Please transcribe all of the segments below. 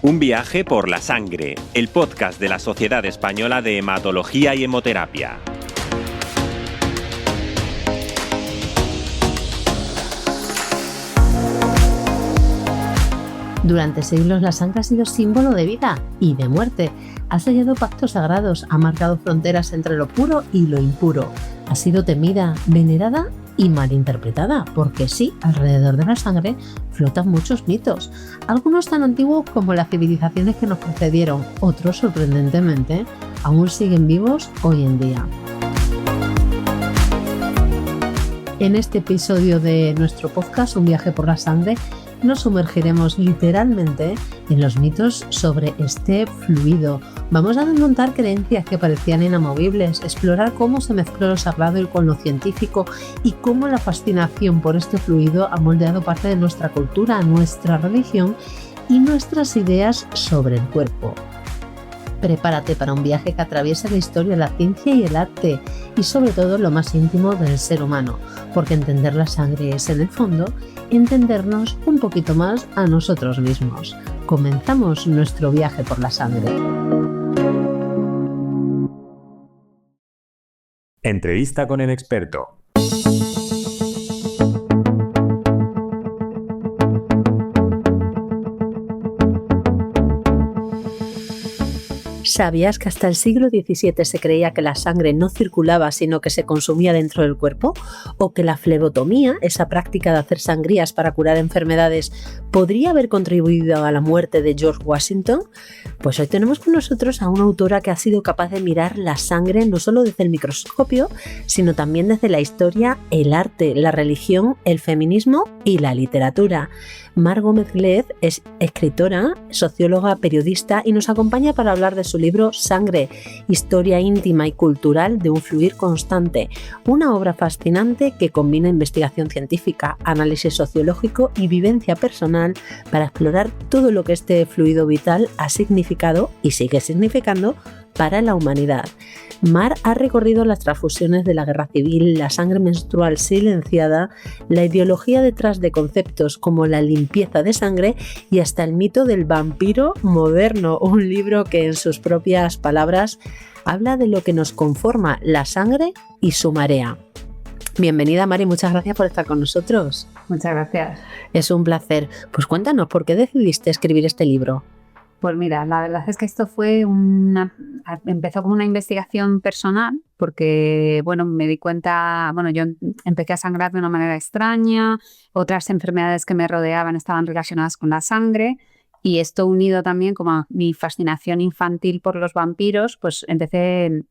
Un viaje por la sangre, el podcast de la Sociedad Española de Hematología y Hemoterapia. Durante siglos la sangre ha sido símbolo de vida y de muerte. Ha sellado pactos sagrados, ha marcado fronteras entre lo puro y lo impuro. Ha sido temida, venerada y malinterpretada, porque sí, alrededor de la sangre flotan muchos mitos. Algunos tan antiguos como las civilizaciones que nos precedieron, otros, sorprendentemente, aún siguen vivos hoy en día. En este episodio de nuestro podcast, Un viaje por la sangre, nos sumergiremos literalmente en los mitos sobre este fluido. Vamos a desmontar creencias que parecían inamovibles, explorar cómo se mezcló lo sagrado con lo científico y cómo la fascinación por este fluido ha moldeado parte de nuestra cultura, nuestra religión y nuestras ideas sobre el cuerpo. Prepárate para un viaje que atraviese la historia, la ciencia y el arte, y sobre todo lo más íntimo del ser humano, porque entender la sangre es, en el fondo, entendernos un poquito más a nosotros mismos. Comenzamos nuestro viaje por la sangre. Entrevista con el experto. ¿Sabías que hasta el siglo XVII se creía que la sangre no circulaba sino que se consumía dentro del cuerpo? ¿O que la flebotomía, esa práctica de hacer sangrías para curar enfermedades, podría haber contribuido a la muerte de George Washington? Pues hoy tenemos con nosotros a una autora que ha sido capaz de mirar la sangre no solo desde el microscopio, sino también desde la historia, el arte, la religión, el feminismo y la literatura. Mar Gómez-Glez es escritora, socióloga, periodista y nos acompaña para hablar de su libro Sangre, historia íntima y cultural de un fluir constante, una obra fascinante que combina investigación científica, análisis sociológico y vivencia personal para explorar todo lo que este fluido vital ha significado y sigue significando para la humanidad. Mar ha recorrido las transfusiones de la guerra civil, la sangre menstrual silenciada, la ideología detrás de conceptos como la limpieza de sangre y hasta el mito del vampiro moderno, un libro que en sus propias palabras habla de lo que nos conforma la sangre y su marea. Bienvenida, Mari, muchas gracias por estar con nosotros. Muchas gracias. Es un placer. Pues cuéntanos, ¿por qué decidiste escribir este libro? Pues mira, la verdad es que esto empezó como una investigación personal porque, me di cuenta, yo empecé a sangrar de una manera extraña, otras enfermedades que me rodeaban estaban relacionadas con la sangre y esto unido también como a mi fascinación infantil por los vampiros, pues empecé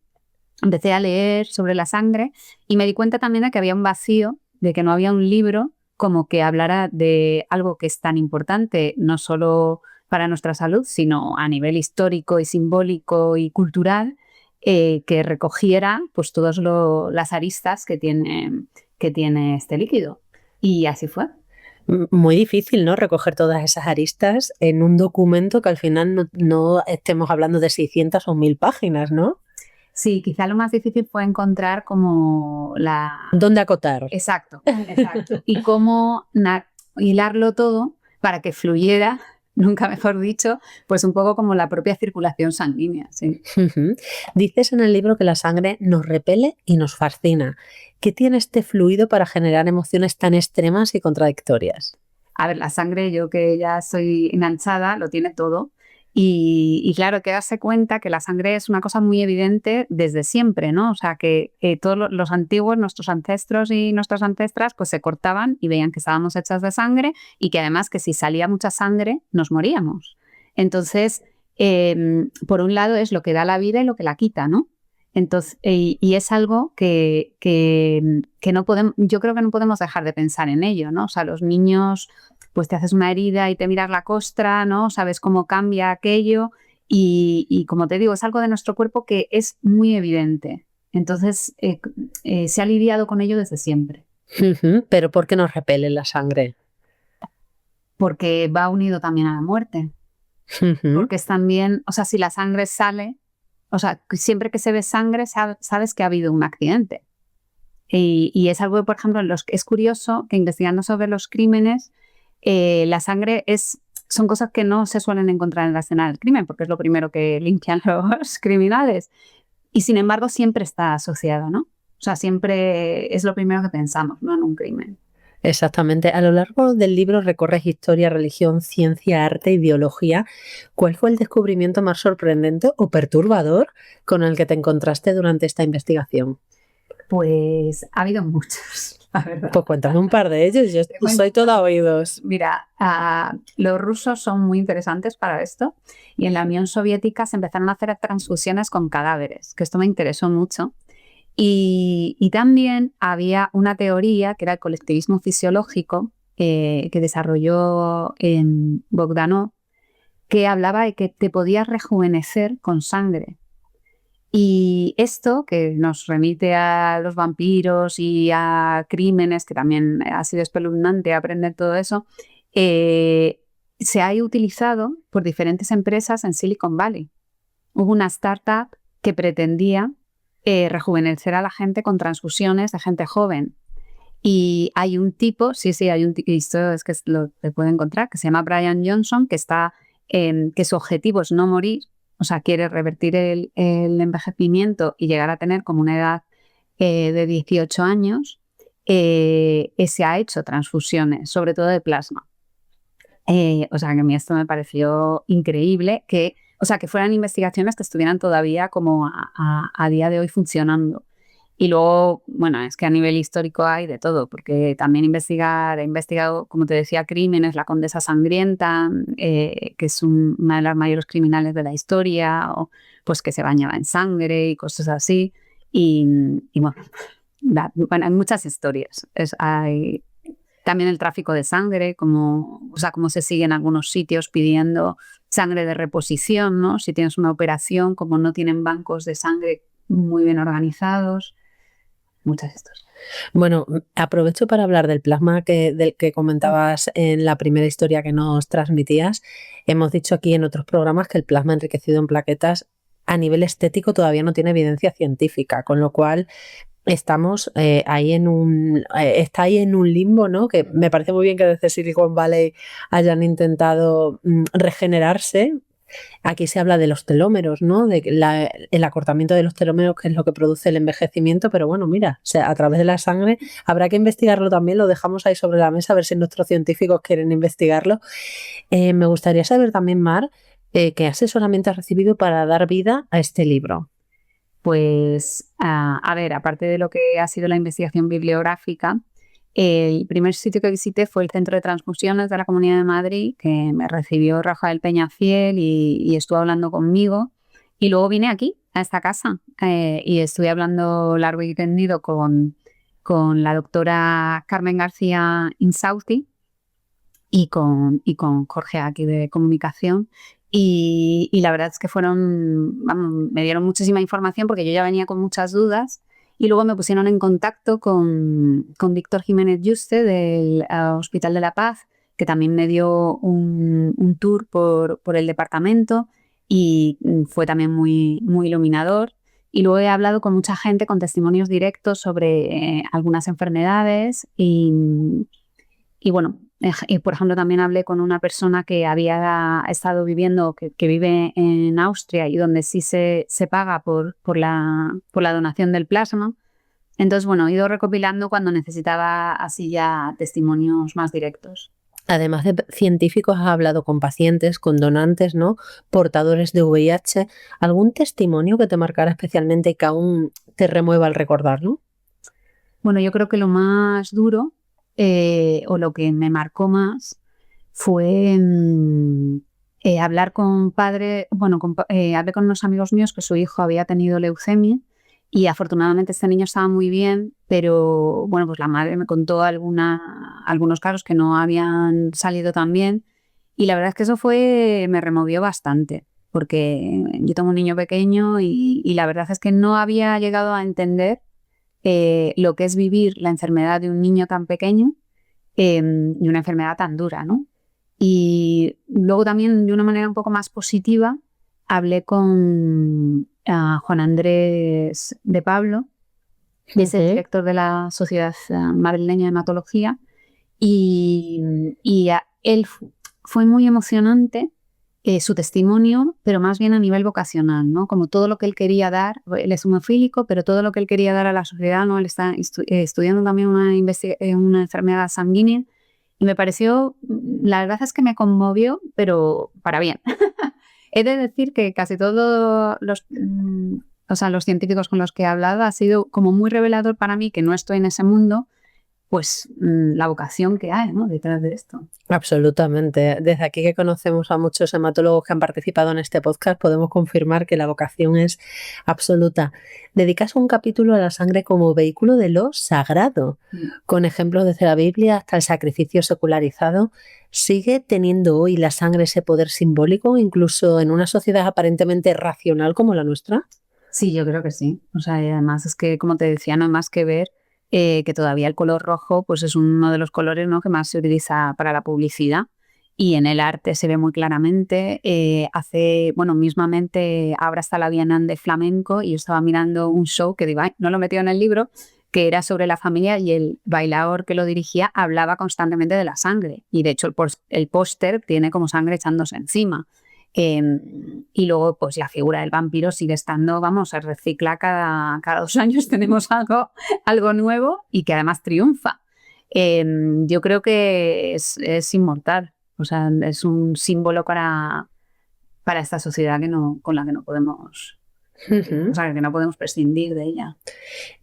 a leer sobre la sangre y me di cuenta también de que había un vacío, de que no había un libro como que hablara de algo que es tan importante, no solo para nuestra salud, sino a nivel histórico y simbólico y cultural, que recogiera pues todas las aristas que tiene este líquido. Y así fue. Muy difícil, ¿no?, recoger todas esas aristas en un documento que al final no estemos hablando de 600 o 1000 páginas, ¿no? Sí, quizá lo más difícil fue encontrar como ¿Dónde acotar? Exacto. Y cómo hilarlo todo para que fluyera, nunca mejor dicho, pues un poco como la propia circulación sanguínea. Sí. Uh-huh. Dices en el libro que la sangre nos repele y nos fascina. ¿Qué tiene este fluido para generar emociones tan extremas y contradictorias? A ver, la sangre, yo que ya soy enganchada, lo tiene todo. Y claro, que darse cuenta que la sangre es una cosa muy evidente desde siempre, ¿no? O sea, que todos los antiguos, nuestros ancestros y nuestras ancestras, pues se cortaban y veían que estábamos hechas de sangre y que además que si salía mucha sangre nos moríamos. Entonces, por un lado es lo que da la vida y lo que la quita, ¿no? Entonces, y es algo que no podemos, yo creo que no podemos dejar de pensar en ello, ¿no? O sea, los niños, pues te haces una herida y te miras la costra, ¿no? Sabes cómo cambia aquello y como te digo, es algo de nuestro cuerpo que es muy evidente. Entonces, se ha lidiado con ello desde siempre. Uh-huh. ¿Pero por qué nos repele la sangre? Porque va unido también a la muerte. Uh-huh. Porque es también, o sea, si la sangre sale, o sea, siempre que se ve sangre sabes que ha habido un accidente. Y es algo, por ejemplo, es curioso que investigando sobre los crímenes, la sangre es son cosas que no se suelen encontrar en la escena del crimen, porque es lo primero que limpian los criminales. Y sin embargo siempre está asociado, ¿no? O sea, siempre es lo primero que pensamos, ¿no? En un crimen. Exactamente. A lo largo del libro recorres historia, religión, ciencia, arte y biología. ¿Cuál fue el descubrimiento más sorprendente o perturbador con el que te encontraste durante esta investigación? Pues ha habido muchos, la verdad. Pues cuéntame un par de ellos, yo soy toda oídos. Mira, los rusos son muy interesantes para esto y en la Unión Soviética se empezaron a hacer transfusiones con cadáveres, que esto me interesó mucho. Y también había una teoría que era el colectivismo fisiológico que desarrolló en Bogdanov, que hablaba de que te podías rejuvenecer con sangre. Y esto, que nos remite a los vampiros y a crímenes, que también ha sido espeluznante aprender todo eso, se ha utilizado por diferentes empresas en Silicon Valley. Hubo una startup que pretendía rejuvenecer a la gente con transfusiones de gente joven. Y hay un tipo, hay un tipo, y esto es que lo se puede encontrar, que se llama Brian Johnson, que su objetivo es no morir, o sea, quiere revertir el envejecimiento y llegar a tener como una edad de 18 años, se ha hecho transfusiones, sobre todo de plasma. O sea, que a mí esto me pareció increíble, que fueran investigaciones que estuvieran todavía como a día de hoy funcionando. Y luego, bueno, es que a nivel histórico hay de todo, porque también he investigado, como te decía, crímenes, la Condesa Sangrienta, que es una de las mayores criminales de la historia, o pues que se bañaba en sangre y cosas así. Y bueno, hay muchas historias. Hay también el tráfico de sangre, cómo se sigue en algunos sitios pidiendo sangre de reposición, ¿no? Si tienes una operación, como no tienen bancos de sangre muy bien organizados. Muchas historias. Bueno, aprovecho para hablar del plasma del que comentabas en la primera historia que nos transmitías. Hemos dicho aquí en otros programas que el plasma enriquecido en plaquetas a nivel estético todavía no tiene evidencia científica, con lo cual estamos está ahí en un limbo, ¿no? Que me parece muy bien que desde Silicon Valley hayan intentado regenerarse. Aquí se habla de los telómeros, ¿no? El acortamiento de los telómeros, que es lo que produce el envejecimiento, pero bueno, mira, a través de la sangre habrá que investigarlo también, lo dejamos ahí sobre la mesa a ver si nuestros científicos quieren investigarlo. Me gustaría saber también, Mar, ¿qué asesoramiento has recibido para dar vida a este libro? Pues, a ver, aparte de lo que ha sido la investigación bibliográfica, el primer sitio que visité fue el Centro de Transfusiones de la Comunidad de Madrid, que me recibió Rafael Peñafiel y estuvo hablando conmigo. Y luego vine aquí, a esta casa, y estuve hablando largo y tendido con la doctora Carmen García Insausti y con Jorge aquí de comunicación. Y la verdad es que me dieron muchísima información porque yo ya venía con muchas dudas. Y luego me pusieron en contacto con Víctor Jiménez Yuste del Hospital de la Paz, que también me dio un tour por el departamento y fue también muy, muy iluminador. Y luego he hablado con mucha gente con testimonios directos sobre algunas enfermedades y bueno, por ejemplo, también hablé con una persona que había estado viviendo, que vive en Austria y donde sí se paga por la donación del plasma. Entonces, bueno, he ido recopilando cuando necesitaba así ya testimonios más directos. Además de científicos, has hablado con pacientes, con donantes, ¿no? Portadores de VIH. ¿Algún testimonio que te marcara especialmente y que aún te remueva al recordarlo? Bueno, yo creo que lo más duro o lo que me marcó más fue hablar con padres. Bueno, hablé con unos amigos míos que su hijo había tenido leucemia y afortunadamente este niño estaba muy bien, pero bueno, pues la madre me contó algunos casos que no habían salido tan bien y la verdad es que eso me removió bastante porque yo tengo un niño pequeño y la verdad es que no había llegado a entender lo que es vivir la enfermedad de un niño tan pequeño y una enfermedad tan dura, ¿no? Y luego también de una manera un poco más positiva hablé con Juan Andrés de Pablo, que es el director de la Sociedad Madrileña de Hematología, y él fue muy emocionante su testimonio, pero más bien a nivel vocacional, ¿no? Como todo lo que él quería dar, él es hemofílico, pero todo lo que él quería dar a la sociedad, ¿no? Él está estudiando también una enfermedad sanguínea y me pareció, la verdad es que me conmovió, pero para bien. He de decir que casi todos los científicos con los que he hablado ha sido como muy revelador para mí, que no estoy en ese mundo, pues la vocación que hay, ¿no?, detrás de esto. Absolutamente. Desde aquí que conocemos a muchos hematólogos que han participado en este podcast, podemos confirmar que la vocación es absoluta. Dedicas un capítulo a la sangre como vehículo de lo sagrado, con ejemplos desde la Biblia hasta el sacrificio secularizado. ¿Sigue teniendo hoy la sangre ese poder simbólico, incluso en una sociedad aparentemente racional como la nuestra? Sí, yo creo que sí. O sea, y además es que, como te decía, no hay más que ver que todavía el color rojo pues es uno de los colores, ¿no?, que más se utiliza para la publicidad, y en el arte se ve muy claramente. Mismamente ahora está la Bienal de Flamenco y yo estaba mirando un show que digo, no lo he metido en el libro, que era sobre la familia, y el bailador que lo dirigía hablaba constantemente de la sangre, y de hecho el póster tiene como sangre echándose encima. Y luego pues la figura del vampiro sigue estando, se recicla cada 2 años, tenemos algo nuevo y que además triunfa. Yo creo que es inmortal, o sea, es un símbolo para esta sociedad con la que no podemos, o sea, que no podemos prescindir de ella.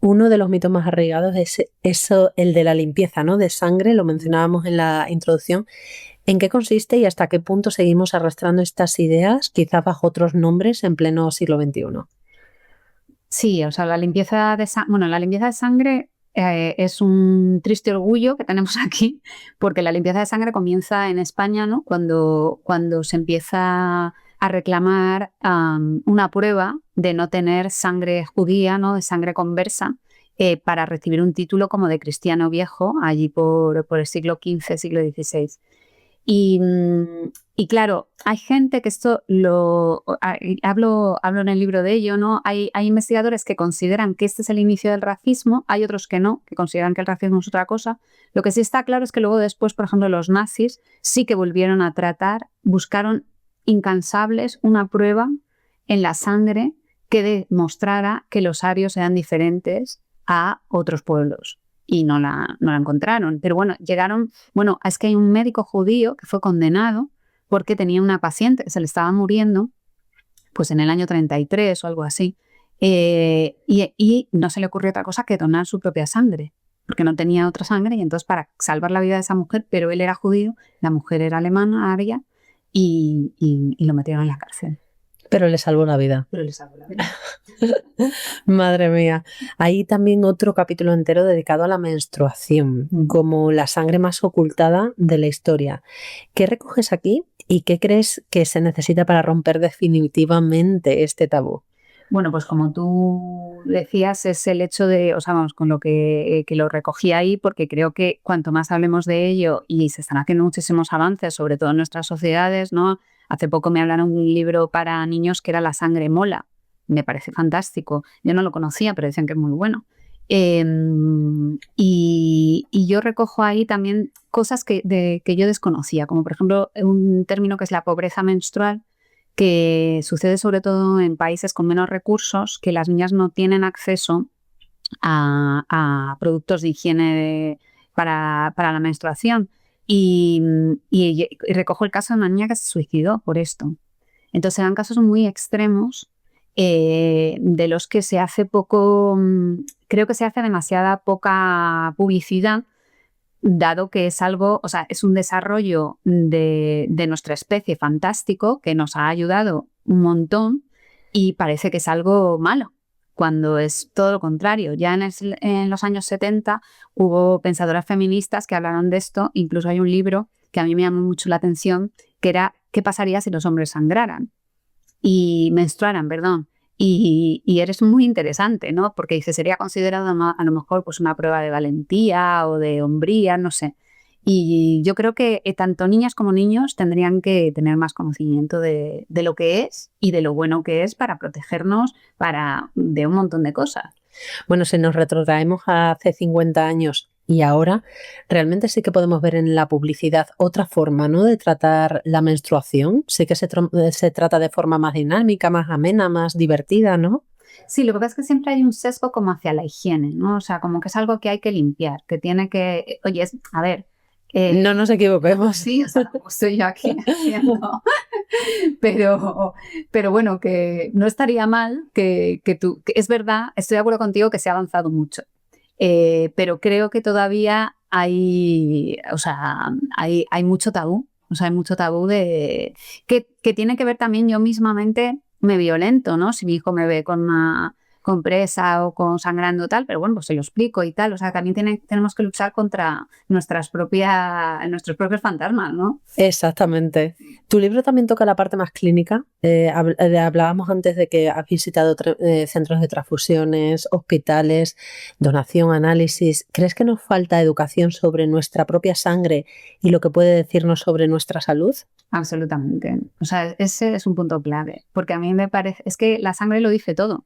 Uno de los mitos más arraigados es eso, el de la limpieza, ¿no?, de sangre, lo mencionábamos en la introducción. ¿En qué consiste y hasta qué punto seguimos arrastrando estas ideas, quizás bajo otros nombres, en pleno siglo XXI? Sí, o sea, la limpieza de sangre es un triste orgullo que tenemos aquí, porque la limpieza de sangre comienza en España, ¿no?, cuando se empieza a reclamar una prueba de no tener sangre judía, ¿no?, de sangre conversa, para recibir un título como de cristiano viejo, allí por el siglo XV, siglo XVI. Y claro, hay gente que esto hablo en el libro de ello, ¿no? Hay investigadores que consideran que este es el inicio del racismo, hay otros que no, que consideran que el racismo es otra cosa. Lo que sí está claro es que luego después, por ejemplo, los nazis sí que volvieron a buscaron incansables una prueba en la sangre que demostrara que los arios eran diferentes a otros pueblos. Y no la encontraron. Pero es que hay un médico judío que fue condenado porque tenía una paciente que se le estaba muriendo, pues en el año 33 o algo así, y no se le ocurrió otra cosa que donar su propia sangre, porque no tenía otra sangre, y entonces para salvar la vida de esa mujer, pero él era judío, la mujer era alemana, aria, y lo metieron en la cárcel. Pero le salvó la vida. Madre mía. Hay también otro capítulo entero dedicado a la menstruación, como la sangre más ocultada de la historia. ¿Qué recoges aquí y qué crees que se necesita para romper definitivamente este tabú? Bueno, pues como tú decías, es el hecho de, con lo que lo recogí ahí, porque creo que cuanto más hablemos de ello, y se están haciendo muchísimos avances, sobre todo en nuestras sociedades, ¿no? Hace poco me hablaron de un libro para niños que era La sangre mola. Me parece fantástico. Yo no lo conocía, pero decían que es muy bueno. Y yo recojo ahí también cosas que yo desconocía, como por ejemplo un término que es la pobreza menstrual, que sucede sobre todo en países con menos recursos, que las niñas no tienen acceso a productos de higiene para la menstruación. Y recojo el caso de una niña que se suicidó por esto. Entonces eran casos muy extremos, de los que se hace creo que se hace demasiada poca publicidad, dado que es algo, es un desarrollo de nuestra especie fantástico que nos ha ayudado un montón, y parece que es algo malo, cuando es todo lo contrario. Ya en los años 70 hubo pensadoras feministas que hablaron de esto. Incluso hay un libro que a mí me llamó mucho la atención, que era ¿qué pasaría si los hombres menstruaran, perdón? Y eres muy interesante, ¿no? Porque dice, sería considerado a lo mejor pues una prueba de valentía o de hombría, no sé. Y yo creo que tanto niñas como niños tendrían que tener más conocimiento de lo que es y de lo bueno que es para protegernos de un montón de cosas. Bueno, si nos retrotraemos a hace 50 años, Y ahora realmente sí que podemos ver en la publicidad otra forma, ¿no?, de tratar la menstruación. Sí que se trata de forma más dinámica, más amena, más divertida, ¿no? Sí, lo que pasa es que siempre hay un sesgo como hacia la higiene, ¿no? O sea, como que es algo que hay que limpiar, que tiene que... Oye, a ver... no nos equivoquemos. Sí, o sea, estoy yo aquí haciendo... pero bueno, que no estaría mal que tú... Que es verdad, estoy de acuerdo contigo que se ha avanzado mucho, pero creo que todavía hay mucho tabú. O sea, hay mucho tabú de... Que tiene que ver también yo mismamente... me violento, ¿no? Si mi hijo me ve con una compresa o con sangrando tal, pero bueno, pues se lo explico y tal. O sea, también tenemos que luchar contra nuestros propios fantasmas, ¿no? Exactamente. Tu libro también toca la parte más clínica. Hablábamos antes de que has visitado centros de transfusiones, hospitales, donación, análisis. ¿Crees que nos falta educación sobre nuestra propia sangre y lo que puede decirnos sobre nuestra salud? Absolutamente. O sea, ese es un punto clave, porque a mí me parece, es que la sangre lo dice todo.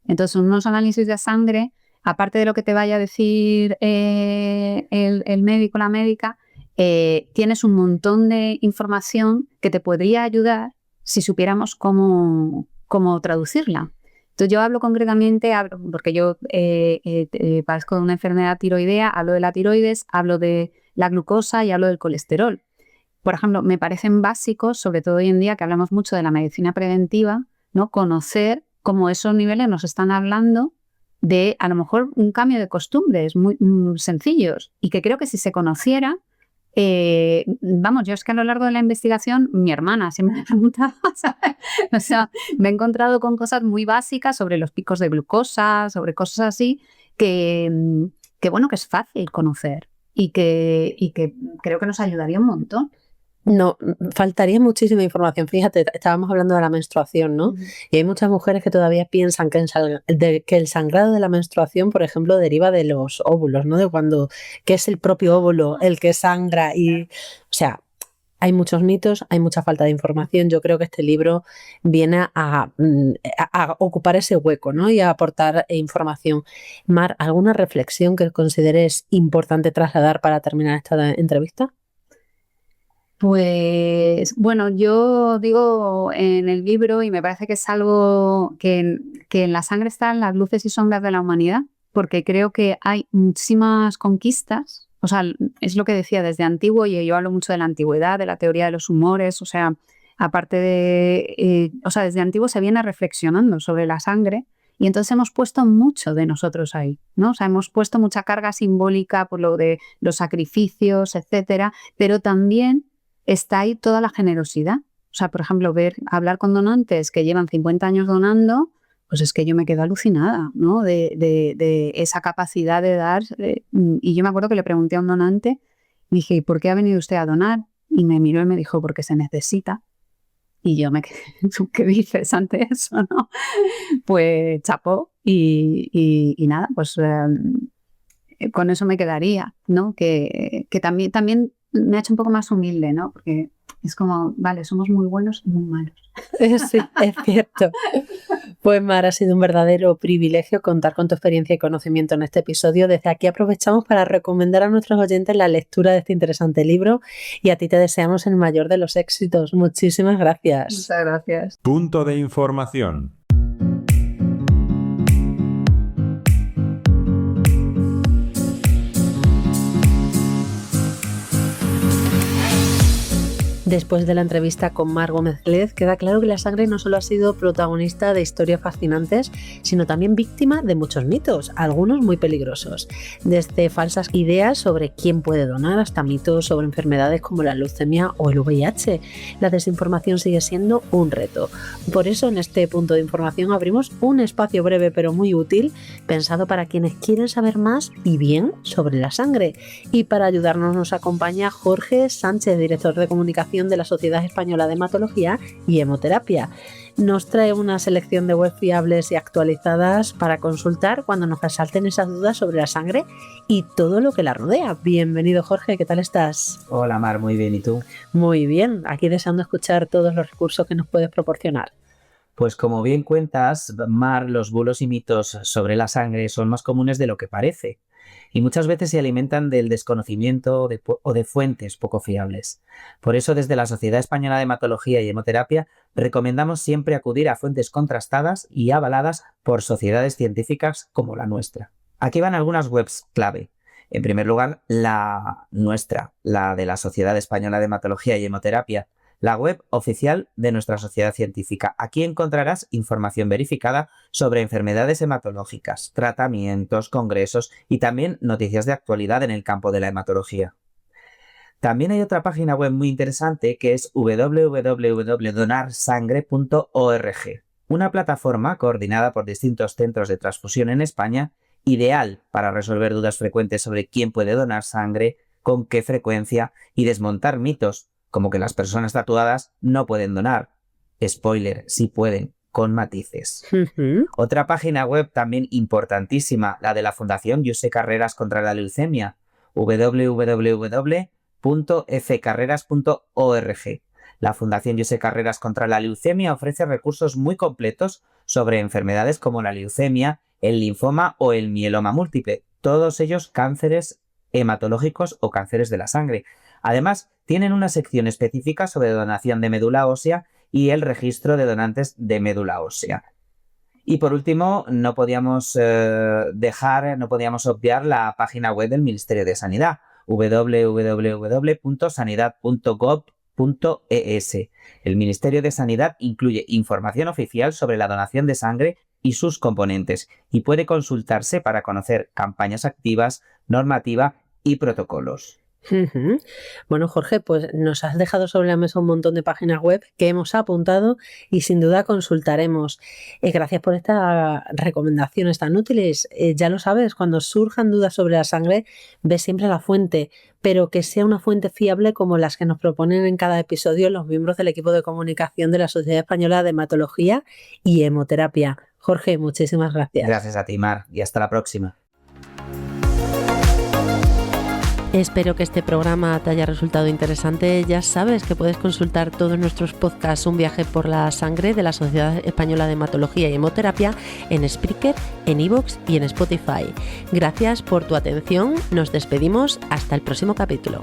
Entonces, unos análisis de sangre, aparte de lo que te vaya a decir el médico o la médica, tienes un montón de información que te podría ayudar si supiéramos cómo traducirla. Entonces, yo hablo concretamente, porque yo padezco de una enfermedad tiroidea, hablo de la tiroides, hablo de la glucosa y hablo del colesterol. Por ejemplo, me parecen básicos, sobre todo hoy en día que hablamos mucho de la medicina preventiva, ¿no? Conocer cómo esos niveles nos están hablando de, a lo mejor, un cambio de costumbres muy sencillos, y que creo que si se conociera, vamos, yo es que a lo largo de la investigación, mi hermana siempre me preguntaba, ¿sabes? O sea, me he encontrado con cosas muy básicas sobre los picos de glucosa, sobre cosas así, que bueno, que es fácil conocer y que creo que nos ayudaría un montón. No, faltaría muchísima información. Fíjate, estábamos hablando de la menstruación, ¿no? Y hay muchas mujeres que todavía piensan que el sangrado de la menstruación, por ejemplo, deriva de los óvulos, ¿no? Que es el propio óvulo el que sangra o sea, hay muchos mitos, hay mucha falta de información. Yo creo que este libro viene a ocupar ese hueco, ¿no? Y a aportar información. Mar, ¿alguna reflexión que consideres importante trasladar para terminar esta entrevista? Pues bueno, yo digo en el libro, y me parece que es algo que en la sangre están las luces y sombras de la humanidad, porque creo que hay muchísimas conquistas. O sea, es lo que decía desde antiguo, y yo hablo mucho de la antigüedad, de la teoría de los humores. O sea, aparte de, o sea, desde antiguo se viene reflexionando sobre la sangre, y entonces hemos puesto mucho de nosotros ahí, ¿no? O sea, hemos puesto mucha carga simbólica por lo de los sacrificios, etcétera, pero también está ahí toda la generosidad. O sea, por ejemplo, hablar con donantes que llevan 50 años donando, pues es que yo me quedo alucinada, ¿no? De esa capacidad de dar. Y yo me acuerdo que le pregunté a un donante, me dije, ¿y por qué ha venido usted a donar? Y me miró y me dijo, porque se necesita. Y yo me quedé, ¿qué dices ante eso, no? Pues chapó y nada, pues con eso me quedaría, ¿no? Que también me ha hecho un poco más humilde, ¿no? Porque es como, vale, somos muy buenos y muy malos. Sí, es cierto. Pues Mar, ha sido un verdadero privilegio contar con tu experiencia y conocimiento en este episodio. Desde aquí aprovechamos para recomendar a nuestros oyentes la lectura de este interesante libro, y a ti te deseamos el mayor de los éxitos. Muchísimas gracias. Muchas gracias. Punto de información. Después de la entrevista con Mar Gómez Lez, queda claro que la sangre no solo ha sido protagonista de historias fascinantes, sino también víctima de muchos mitos, algunos muy peligrosos. Desde falsas ideas sobre quién puede donar hasta mitos sobre enfermedades como la leucemia o el VIH. La desinformación sigue siendo un reto. Por eso, en este punto de información abrimos un espacio breve pero muy útil, pensado para quienes quieren saber más y bien sobre la sangre. Y para ayudarnos nos acompaña Jorge Sánchez, director de comunicación de la Sociedad Española de Hematología y Hemoterapia. Nos trae una selección de webs fiables y actualizadas para consultar cuando nos asalten esas dudas sobre la sangre y todo lo que la rodea. Bienvenido, Jorge, ¿qué tal estás? Hola, Mar, muy bien, ¿y tú? Muy bien, aquí deseando escuchar todos los recursos que nos puedes proporcionar. Pues como bien cuentas, Mar, los bulos y mitos sobre la sangre son más comunes de lo que parece. y muchas veces se alimentan del desconocimiento o de fuentes poco fiables. Por eso, desde la Sociedad Española de Hematología y Hemoterapia, recomendamos siempre acudir a fuentes contrastadas y avaladas por sociedades científicas como la nuestra. Aquí van algunas webs clave. En primer lugar, la nuestra, la de la Sociedad Española de Hematología y Hemoterapia, la web oficial de nuestra sociedad científica. Aquí encontrarás información verificada sobre enfermedades hematológicas, tratamientos, congresos y también noticias de actualidad en el campo de la hematología. También hay otra página web muy interesante que es www.donarsangre.org, una plataforma coordinada por distintos centros de transfusión en España, ideal para resolver dudas frecuentes sobre quién puede donar sangre, con qué frecuencia y desmontar mitos como que las personas tatuadas no pueden donar. Spoiler, sí pueden, con matices. Otra página web también importantísima, la de la Fundación José Carreras contra la Leucemia, www.fcarreras.org. La Fundación José Carreras contra la Leucemia ofrece recursos muy completos sobre enfermedades como la leucemia, el linfoma o el mieloma múltiple, todos ellos cánceres hematológicos o cánceres de la sangre. Además, tienen una sección específica sobre donación de médula ósea y el registro de donantes de médula ósea. Y por último, no podíamos obviar la página web del Ministerio de Sanidad, www.sanidad.gov.es. El Ministerio de Sanidad incluye información oficial sobre la donación de sangre y sus componentes y puede consultarse para conocer campañas activas, normativa y protocolos. Bueno, Jorge, pues nos has dejado sobre la mesa un montón de páginas web que hemos apuntado y sin duda consultaremos. Gracias por estas recomendaciones tan útiles. Ya lo sabes, cuando surjan dudas sobre la sangre, ve siempre la fuente, pero que sea una fuente fiable como las que nos proponen en cada episodio los miembros del equipo de comunicación de la Sociedad Española de Hematología y Hemoterapia. Jorge, muchísimas gracias. Gracias a ti, Mar, y hasta la próxima. Espero que este programa te haya resultado interesante. Ya sabes que puedes consultar todos nuestros podcasts Un viaje por la sangre de la Sociedad Española de Hematología y Hemoterapia en Spreaker, en iVoox y en Spotify. Gracias por tu atención. Nos despedimos hasta el próximo capítulo.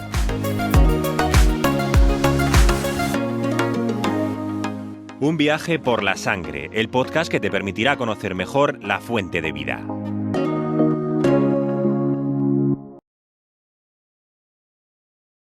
Un viaje por la sangre, el podcast que te permitirá conocer mejor la fuente de vida.